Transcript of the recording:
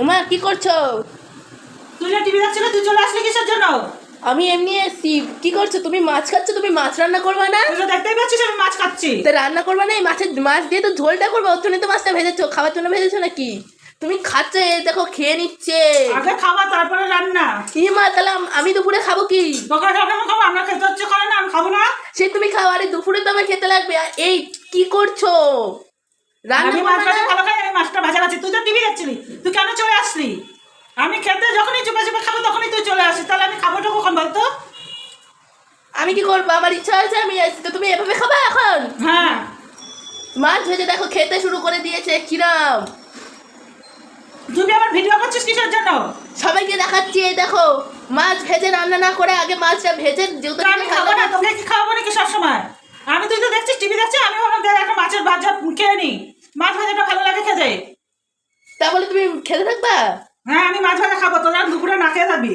ওমা কি করছো? তুই না টিভি দেখছিলি, তুই চলে আসলি কিসের জন্য? আমি এমনি এসছি। কি করছো তুমি? মাছ খাচ্ছ? তুমি মাছ রান্না করবা না? তুই তো দেখতেই পাচ্ছিস আমি মাছ খাচ্ছি। তা রান্না করবা না? এই মাছ দিয়ে তো ঝোলটা করবো, ওর জন্য তো মাছটা ভেজেছো, খাবার জন্য ভেজেছো নাকি? তুমি খাচ্ছ, এই দেখো খেয়ে নিচ্ছে। আগে খাওয়া তারপরে রান্না। কি মা, তাহলে আমি দুপুরে খাবো কি? তোকে সকালে খাবো, আমরা খেতে হচ্ছে করে না, আমি খাবো না। সে তুমি খাও, আরে দুপুরে তো আমার খেতে লাগবে। আর এই কি করছো? রান্না আমি মাছ করবা ভাজা না? ভালো খাই, আমি মাছটা ভাজা খাচ্ছি। তুই তো টিভি দেখছিলি, তুই কেন চলে আসলি? আমি খেতে যখনই চুপে চুপে খাবো তখনই তুই চলে আসিস, তাহলে আমি খাবোটা কখন বলতো? আমি কি করবো? আমার ইচ্ছা হয়েছে আমি এসছি, তো তুমি এভাবে খাবা এখন? হ্যাঁ, মাছ ভেজে দেখো খেতে শুরু করে দিয়েছে, কিরাম। তুই আবার ভিডিও করছিস কিসের জন্য? সবাইকে দেখাচ্ছি, এই দেখো মাছ ভেজে রান্না না করে আগে মাছটা ভেজে যেহেতু তা আমি খাবো না, তোকে কি খাওয়াবো নাকি সবসময়? আমি, তুই তো দেখছিস টিভি দেখছিস, আমি ওনাদের একটা মাছের ভাজা খেয়ে নি। মাছ ভাজাটা ভালো লাগে খেতে। তা বলে তুমি খেতে থাকবা? হ্যাঁ, আমি মাছ ভাজা খাবো, তোরা দুপুরে না খেয়ে থাকবি।